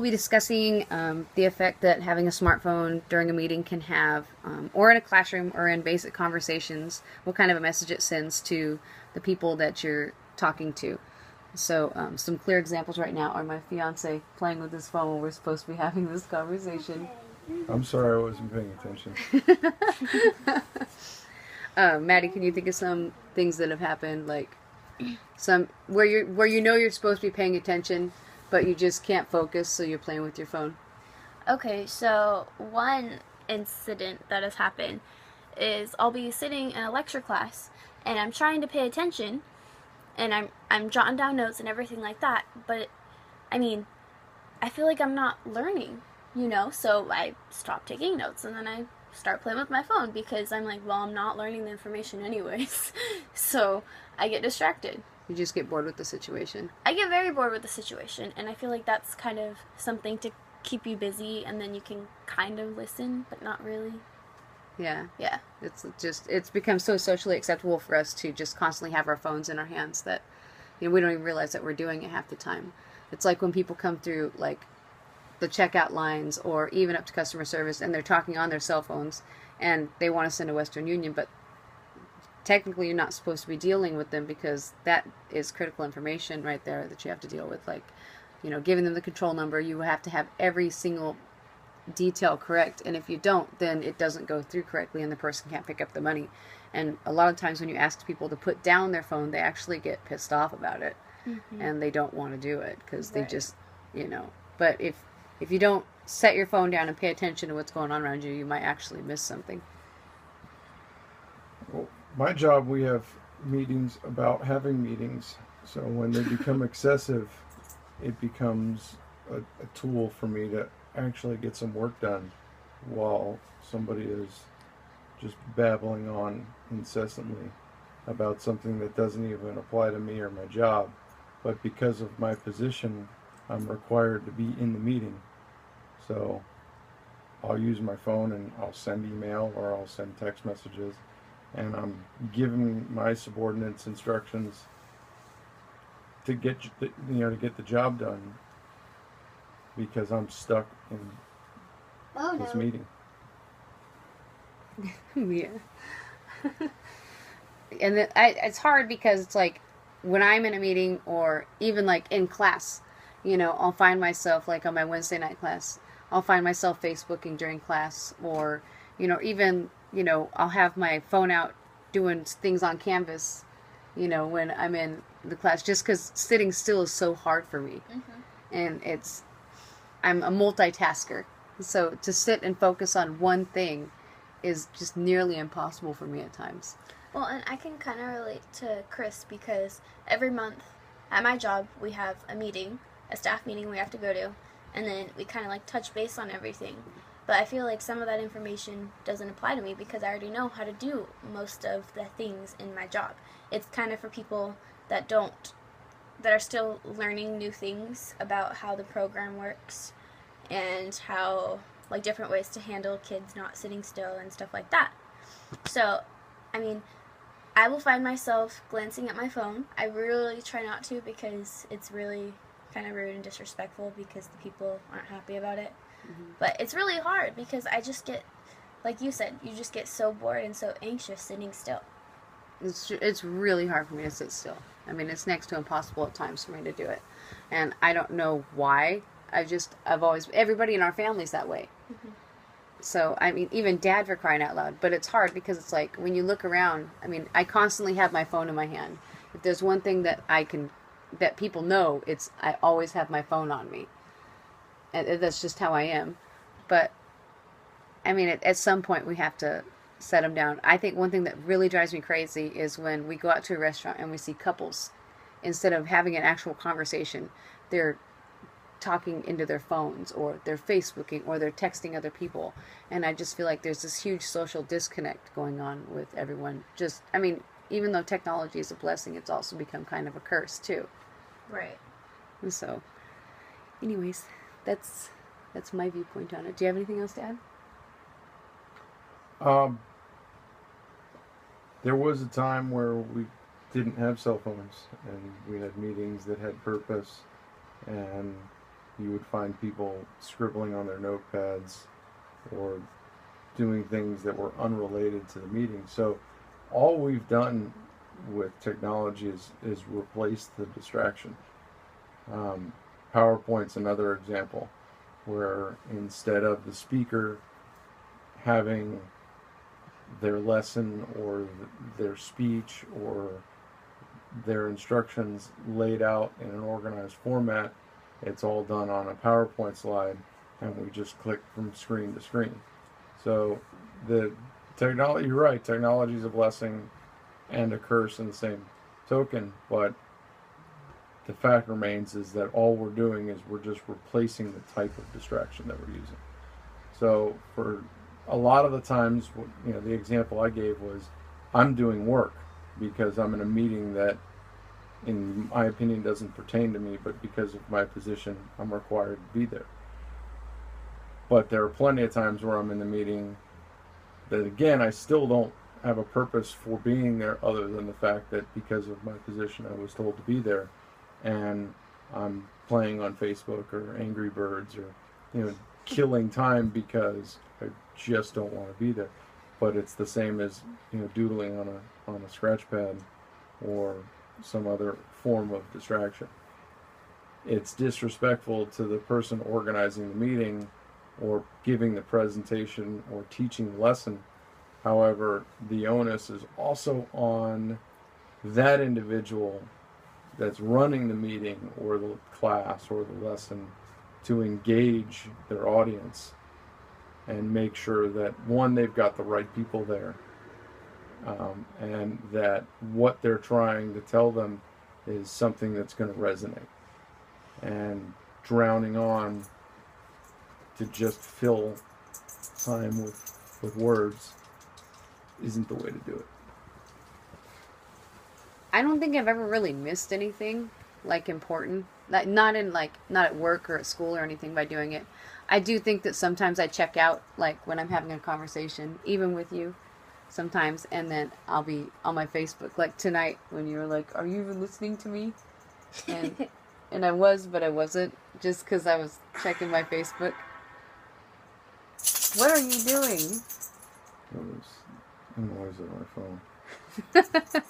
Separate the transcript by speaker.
Speaker 1: be discussing the effect that having a smartphone during a meeting can have, or in a classroom or in basic conversations, what kind of a message it sends to the people that you're talking to. So, some clear examples right now are my fiance playing with his phone when we're supposed to be having this conversation.
Speaker 2: I'm sorry I wasn't paying attention.
Speaker 1: Maddie, can you think of some things that have happened, like some where you know you're supposed to be paying attention, but you just can't focus, so you're playing with your phone?
Speaker 3: Okay, so one incident that has happened is I'll be sitting in a lecture class and I'm trying to pay attention and I'm jotting down notes and everything like that, but I mean, I feel like I'm not learning, so I stop taking notes and then I start playing with my phone because I'm like, well, I'm not learning the information anyways. So I get distracted.
Speaker 1: You just get bored with the situation.
Speaker 3: I get very bored with the situation, and I feel like that's kind of something to keep you busy, and then you can kind of listen, but not really.
Speaker 1: Yeah.
Speaker 3: Yeah.
Speaker 1: It's become so socially acceptable for us to just constantly have our phones in our hands that we don't even realize that we're doing it half the time. It's like when people come through like the checkout lines or even up to customer service and they're talking on their cell phones and they want to send a Western Union, but technically you're not supposed to be dealing with them because that is critical information right there that you have to deal with. Like, giving them the control number, you have to have every single detail correct, and if you don't, then it doesn't go through correctly and the person can't pick up the money. And a lot of times when you ask people to put down their phone, they actually get pissed off about it. Mm-hmm. And they don't want to do it because they just, but if you don't set your phone down and pay attention to what's going on around you, you might actually miss something.
Speaker 2: Well, my job, we have meetings about having meetings. So when they become excessive, it becomes a tool for me to actually get some work done while somebody is just babbling on incessantly about something that doesn't even apply to me or my job. But because of my position, I'm required to be in the meeting. So I'll use my phone and I'll send email or I'll send text messages, and I'm giving my subordinates instructions to get to get the job done because I'm stuck in this meeting.
Speaker 1: Yeah. And it's hard because it's like when I'm in a meeting or even like in class, I'll find myself like on my Wednesday night class, I'll find myself Facebooking during class, or even I'll have my phone out doing things on Canvas, when I'm in the class, just because sitting still is so hard for me. Mm-hmm. And I'm a multitasker, so to sit and focus on one thing is just nearly impossible for me at times.
Speaker 3: Well, and I can kind of relate to Chris because every month at my job we have a meeting, a staff meeting we have to go to, and then we kind of like touch base on everything. But I feel like some of that information doesn't apply to me because I already know how to do most of the things in my job. It's kind of for people that are still learning new things about how the program works and how, like, different ways to handle kids not sitting still and stuff like that. So, I mean, I will find myself glancing at my phone. I really try not to because it's really kind of rude and disrespectful because the people aren't happy about it. Mm-hmm. But it's really hard because I just get, like you said, you just get so bored and so anxious sitting still.
Speaker 1: It's really hard for me to sit still. I mean, it's next to impossible at times for me to do it. And I don't know why. Everybody in our family's that way. Mm-hmm. So, I mean, even Dad, for crying out loud. But it's hard because it's like, when you look around, I mean, I constantly have my phone in my hand. If there's one thing that that people know, it's I always have my phone on me. And that's just how I am. But, I mean, at some point we have to set them down. I think one thing that really drives me crazy is when we go out to a restaurant and we see couples. Instead of having an actual conversation, they're talking into their phones, or they're Facebooking, or they're texting other people. And I just feel like there's this huge social disconnect going on with everyone. Even though technology is a blessing, it's also become kind of a curse too.
Speaker 3: Right.
Speaker 1: And so, anyways, that's my viewpoint on it. Do you have anything else to add?
Speaker 2: There was a time where we didn't have cell phones and we had meetings that had purpose, and you would find people scribbling on their notepads or doing things that were unrelated to the meeting. So all we've done with technology is replace the distraction. PowerPoint's another example where instead of the speaker having their lesson or their speech or their instructions laid out in an organized format, it's all done on a PowerPoint slide, and we just click from screen to screen. So the technology, you're right, technology is a blessing and a curse in the same token, but the fact remains is that all we're doing is we're just replacing the type of distraction that we're using. So for a lot of the times, the example I gave was I'm doing work because I'm in a meeting that, in my opinion, doesn't pertain to me, but because of my position, I'm required to be there. But there are plenty of times where I'm in the meeting that, again, I still don't have a purpose for being there other than the fact that because of my position, I was told to be there, and I'm playing on Facebook or Angry Birds or, killing time because I just don't want to be there. But it's the same as, doodling on a scratch pad or some other form of distraction. It's disrespectful to the person organizing the meeting or giving the presentation or teaching the lesson. However, the onus is also on that individual that's running the meeting or the class or the lesson to engage their audience and make sure that, one, they've got the right people there, and that what they're trying to tell them is something that's going to resonate. And drowning on to just fill time with words isn't the way to do it.
Speaker 1: I don't think I've ever really missed anything important. Not at work or at school or anything by doing it. I do think that sometimes I check out, when I'm having a conversation, even with you, sometimes, and then I'll be on my Facebook, like tonight when you were like, "Are you even listening to me?" And and I was, but I wasn't, just because I was checking my Facebook. What are you doing?
Speaker 2: It was a noise on my phone.